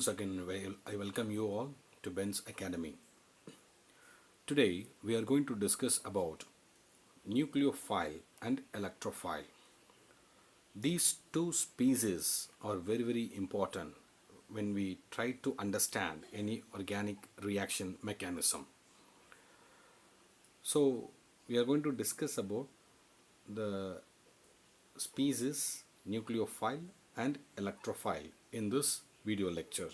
Once again, I welcome you all to Benzakademi. Today, we are going to discuss about nucleophile and electrophile. These two species are very important when we try to understand any organic reaction mechanism. So, we are going to discuss about the species nucleophile and electrophile in this video lecture.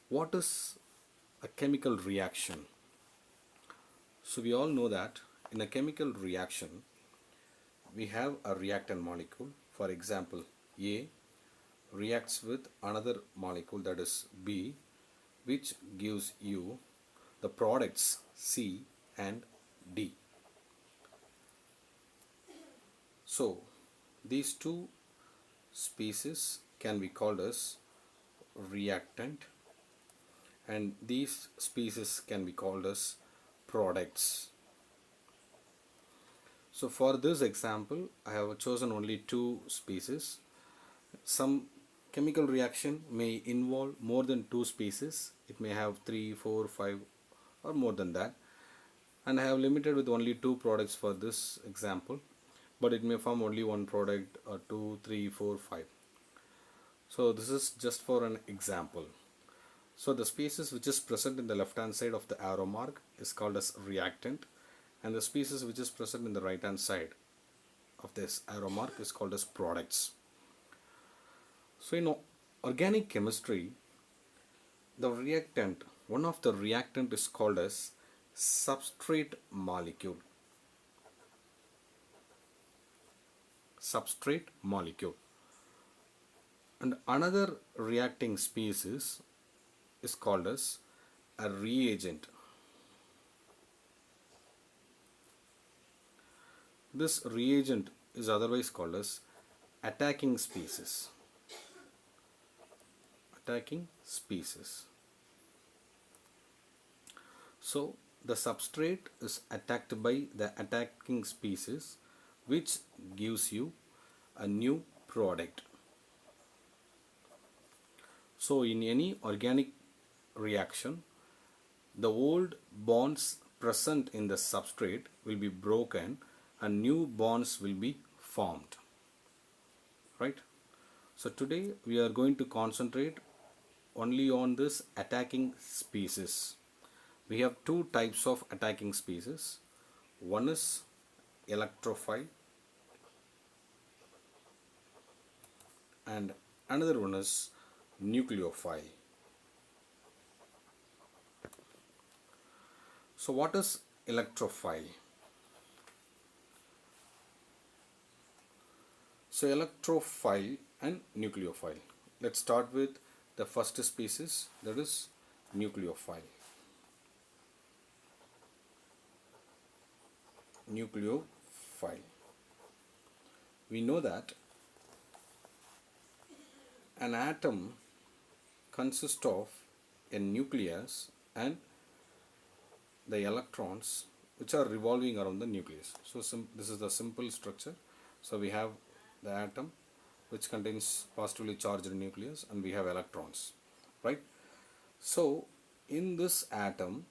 What is a chemical reaction? So we all know that in a chemical reaction we have a reactant molecule. For example, A reacts with another molecule, that is B, which gives you the products C and D. So these two species can be called as reactant and these species can be called as products. So for this example, I have chosen only two species. Some chemical reaction may involve more than two species. It may have 3, 4, 5 or more than that. And I have limited with only two products for this example. But it may form only one product or 2, 3, 4, 5. So this is just for an example. So the species which is present in the left hand side of the arrow mark is called as reactant, and the species which is present in the right hand side of this arrow mark is called as products. So in organic chemistry, the reactant, one of the reactant is called as substrate molecule. Substrate molecule. And another reacting species is called as a reagent. This reagent is otherwise called as attacking species. Attacking species. So the substrate is attacked by the attacking species, which gives you a new product. So in any organic reaction, the old bonds present in the substrate will be broken and new bonds will be formed, right? So today we are going to concentrate only on this attacking species. We have two types of attacking species. One is electrophile and another one is nucleophile. So what is electrophile? So electrophile and nucleophile. Let's start with the first species, that is nucleophile. Nucleophile. We know that an atom consists of a nucleus and the electrons which are revolving around the nucleus. So this is the simple structure. So we have the atom which contains positively charged nucleus and we have electrons, right? So in this atom,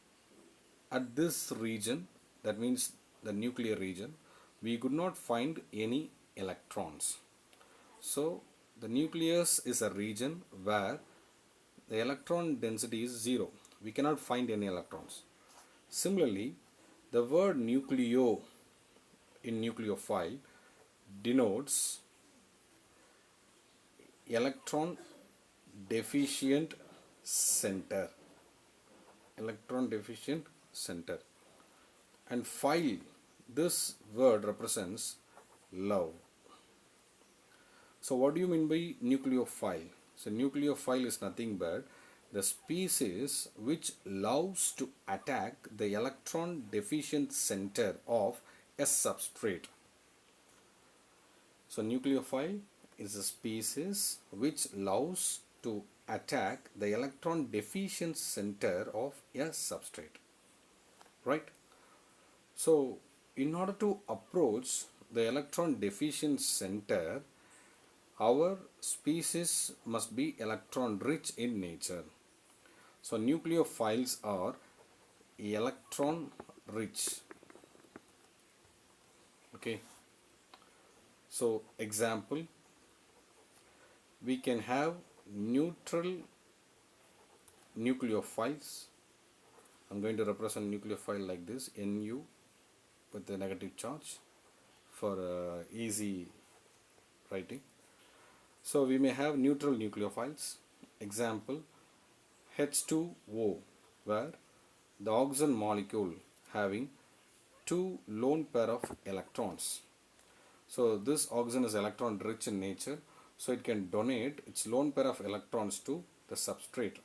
at this region, that means the nuclear region, we could not find any electrons. So the nucleus is a region where the electron density is 0. We cannot find any electrons. Similarly, the word nucleo in nucleophile denotes electron deficient center. Electron deficient center. And phile, this word represents love. So what do you mean by nucleophile? So nucleophile is nothing but the species which loves to attack the electron deficient center of a substrate. So nucleophile is a species which loves to attack the electron deficient center of a substrate, right? So in order to approach the electron deficient center, Our species must be electron rich in nature. So nucleophiles are electron rich. Okay. So example, we can have neutral nucleophiles. I'm going to represent nucleophile like this, Nu with the negative charge for easy writing. So we may have neutral nucleophiles. Example, H2O, where the oxygen molecule having two lone pair of electrons. So this oxygen is electron rich in nature, so it can donate its lone pair of electrons to the substrate.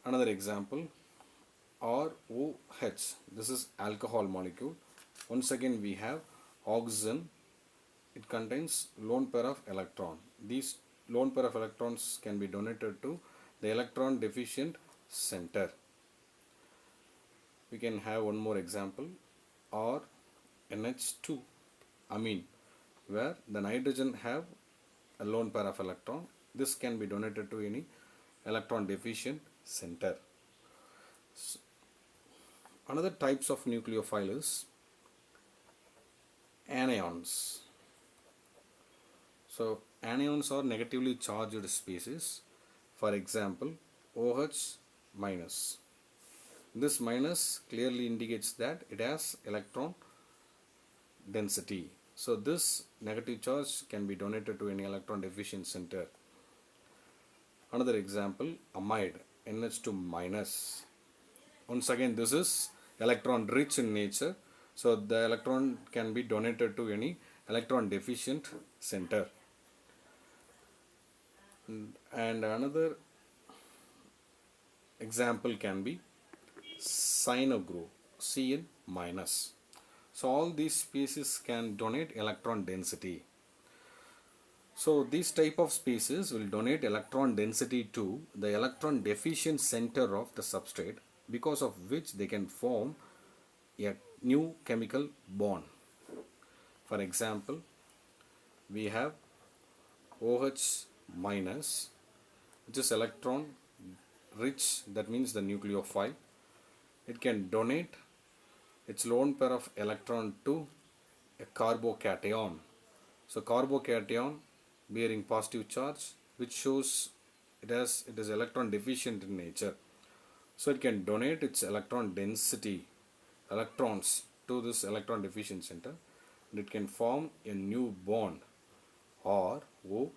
Another example, ROH, this is alcohol molecule. Once again we have oxygen, it contains lone pair of electron. These lone pair of electrons can be donated to the electron deficient center. We can have one more example, RNH2 amine, where the nitrogen have a lone pair of electron. This can be donated to any electron deficient center. So, another types of nucleophile is anions. So anions are negatively charged species. For example, OH minus. This minus clearly indicates that it has electron density. So this negative charge can be donated to any electron deficient center. Another example, amide, NH2 minus. Once again, this is electron rich in nature, so the electron can be donated to any electron deficient center. And another example can be cyanogroup, Cn minus. So all these species can donate electron density. So these type of species will donate electron density to the electron deficient center of the substrate, because of which they can form a new chemical bond. For example, we have OH minus, which is electron rich, that means the nucleophile. It can donate its lone pair of electron to a carbocation. So carbocation bearing positive charge, which shows it is electron deficient in nature. So it can donate its electron density, electrons, to this electron deficient center, and it can form a new bond, ROH.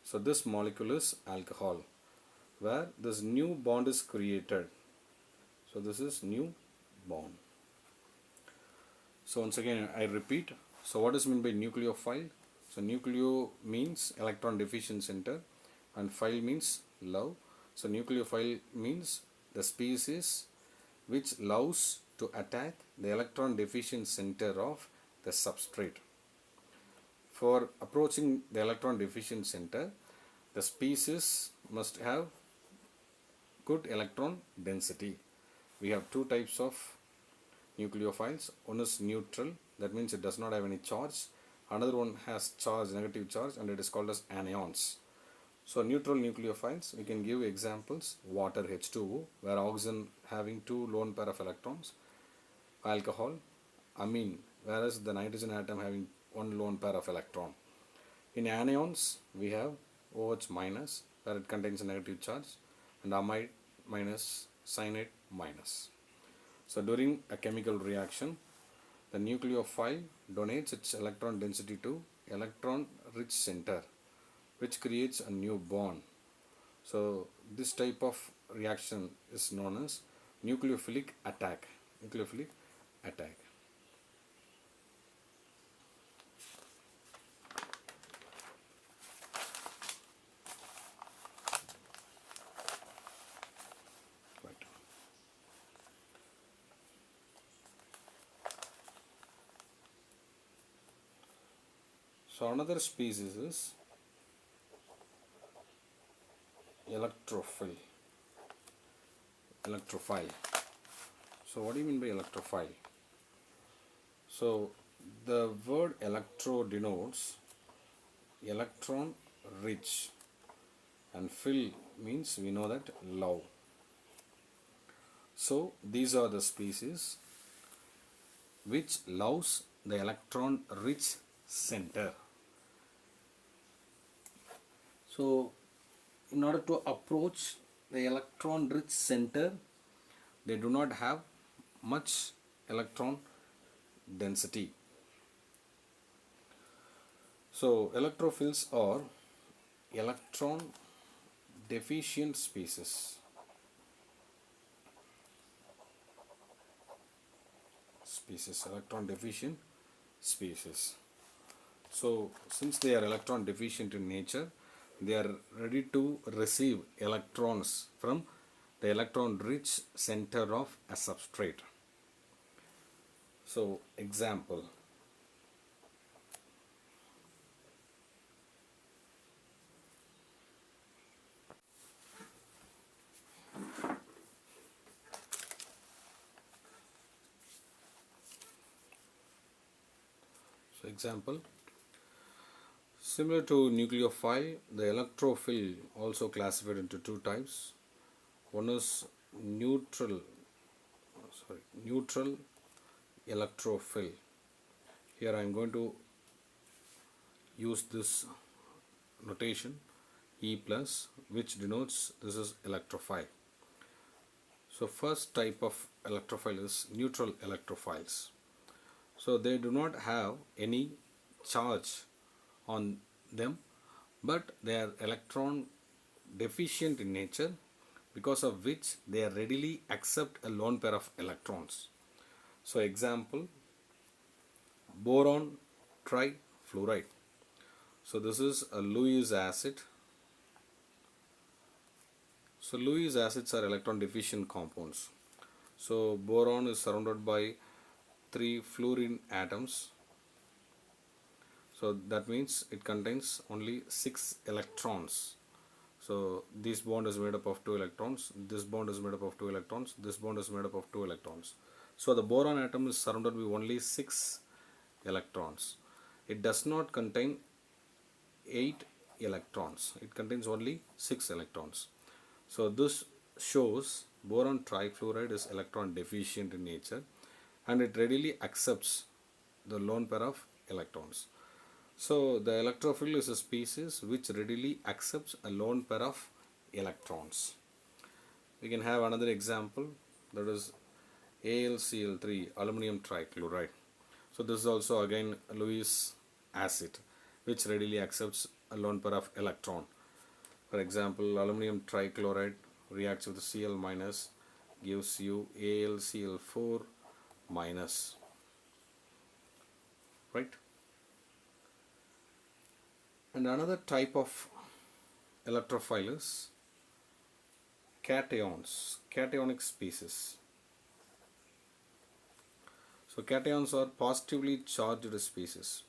So this molecule is alcohol, where this new bond is created. So this is new bond. So once again I repeat, so what is meant by nucleophile? So nucleo means electron deficient center and phile means love. So nucleophile means the species which loves to attack the electron deficient center of the substrate. For approaching the electron deficient center, the species must have good electron density. We have two types of nucleophiles. One is neutral, that means it does not have any charge. Another one has charge, negative charge, and it is called as anions. So neutral nucleophiles, we can give examples, water H2O, where oxygen having two lone pair of electrons, alcohol, amine, whereas the nitrogen atom having one lone pair of electron. In anions, we have OH minus, where it contains a negative charge, and amide minus, cyanide minus. So during a chemical reaction, the nucleophile donates its electron density to electron rich center, which creates a new bond. So this type of reaction is known as nucleophilic attack. Nucleophilic attack. Right. So another species is electrophile. So what do you mean by electrophile? So The word electro denotes electron rich, and fill means we know that love. So these are the species which loves the electron rich center. So in order to approach the electron rich center, they do not have much electron density. So electrophils are electron deficient species. Electron deficient species. So since they are electron deficient in nature, they are ready to receive electrons from the electron rich center of a substrate. So example, similar to nucleophile, the electrophile also classified into two types. One is neutral electrophile. Here I am going to use this notation E plus, which denotes this is electrophile. So first type of electrophile is neutral electrophiles. So they do not have any charge on them, but they are electron deficient in nature, because of which they readily accept a lone pair of electrons. So example, boron trifluoride. So this is a Lewis acid. So Lewis acids are electron deficient compounds. So boron is surrounded by 3 fluorine atoms. So that means it contains only 6 electrons. So this bond is made up of 2 electrons, this bond is made up of 2 electrons, this bond is made up of 2 electrons. So the boron atom is surrounded with only 6 electrons. It does not contain 8 electrons. It contains only 6 electrons. So this shows boron trifluoride is electron deficient in nature, and it readily accepts the lone pair of electrons. So the electrophile is a species which readily accepts a lone pair of electrons. We can have another example, that is AlCl3, aluminum trichloride. So this is also again Lewis acid, which readily accepts a lone pair of electron. For example, aluminum trichloride reacts with Cl minus, gives you AlCl4 minus, right? And another type of electrophile is cations, cationic species. So cations are positively charged species,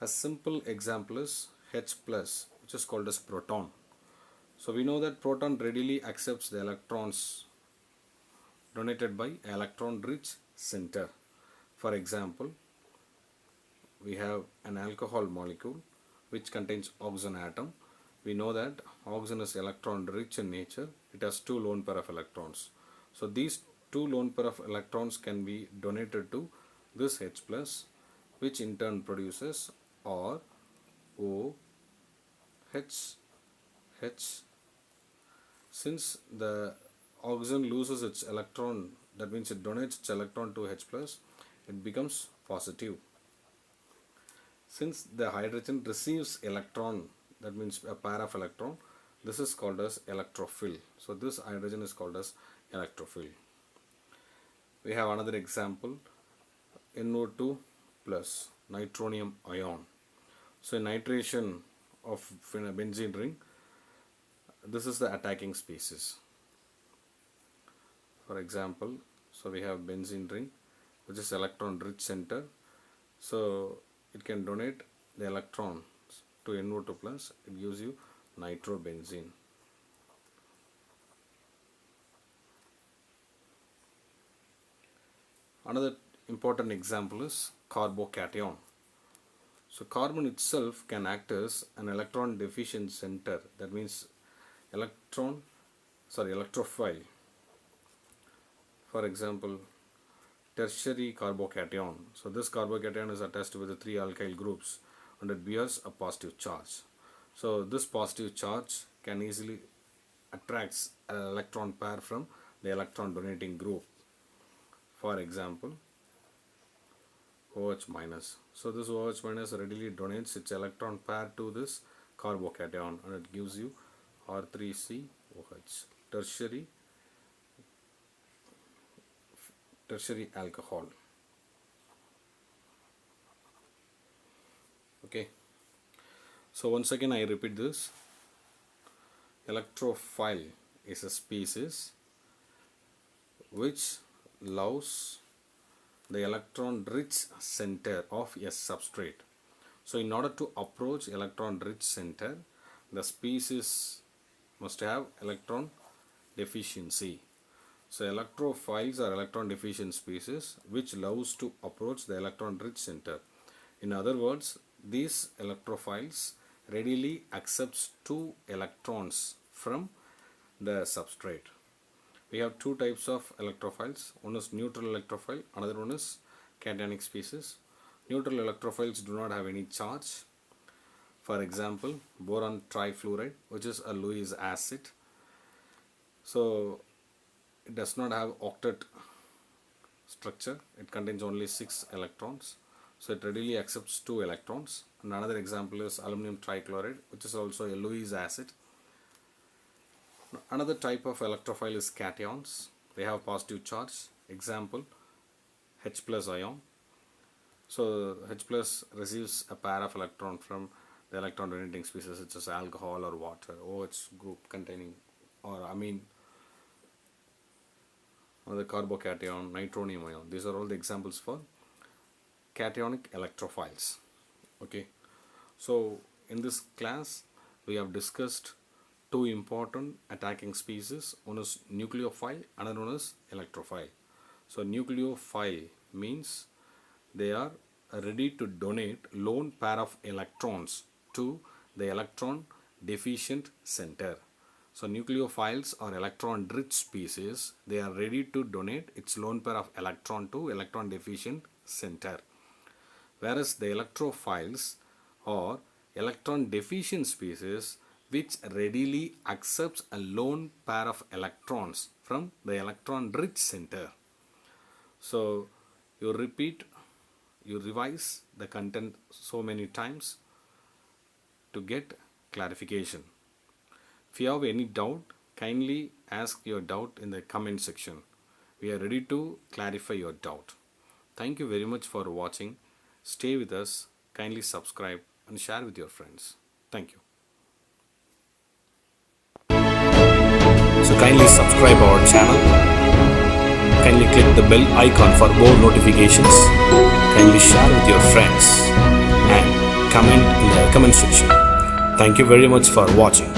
A simple example is H plus, which is called as proton. So we know that proton readily accepts the electrons donated by electron rich center. For example, we have an alcohol molecule which contains oxygen atom. We know that oxygen is electron rich in nature. It has 2 lone pair of electrons. So these 2 lone pair of electrons can be donated to this H plus, which in turn produces R, O, H, H. Since the oxygen loses its electron, that means it donates its electron to H plus, it becomes positive. Since the hydrogen receives electron, that means a pair of electron, this is called as electrophile. So this hydrogen is called as electrophile. We have another example, NO2 plus nitronium ion. So in nitration of a benzene ring, this is the attacking species. For example, so we have benzene ring, which is electron rich center. So it can donate the electrons to NO2 plus, it gives you nitrobenzene. Another important example is carbocation. So carbon itself can act as an electron deficient center. That means electrophile. For example, tertiary carbocation. So this carbocation is attached with the 3 alkyl groups and it bears a positive charge. So this positive charge can easily attracts an electron pair from the electron donating group. For example, OH minus. So this OH minus readily donates its electron pair to this carbocation and it gives you R3COH, tertiary alcohol. Okay. So once again I repeat this. Electrophile is a species which loves the electron rich center of a substrate. So in order to approach electron rich center, the species must have electron deficiency. So electrophiles are electron deficient species which loves to approach the electron rich center. In other words, these electrophiles readily accepts 2 electrons from the substrate. We have 2 types of electrophiles. One is neutral electrophile, another one is cationic species. Neutral electrophiles do not have any charge. For example, boron trifluoride, which is a Lewis acid. So it does not have octet structure. It contains only 6 electrons. So it readily accepts 2 electrons. And another example is aluminum trichloride, which is also a Lewis acid. Another type of electrophile is cations. They have positive charge. Example, H plus ion. So H plus receives a pair of electron from the electron donating species such as alcohol or water, OH group containing or amine, or the carbocation, nitronium ion. These are all the examples for cationic electrophiles. Okay, so in this class we have discussed 2 important attacking species. One is nucleophile, another one is electrophile. So nucleophile means they are ready to donate lone pair of electrons to the electron deficient center. So nucleophiles are electron rich species. They are ready to donate its lone pair of electron to electron deficient center. Whereas the electrophiles are electron deficient species which readily accepts a lone pair of electrons from the electron rich center. So you revise the content so many times to get clarification. If you have any doubt, kindly ask your doubt in the comment section. We are ready to clarify your doubt. Thank you very much for watching. Stay with us, kindly subscribe and share with your friends. Thank you. So kindly subscribe our channel. Kindly click the bell icon for more notifications. Kindly share with your friends and comment in the comment section. Thank you very much for watching.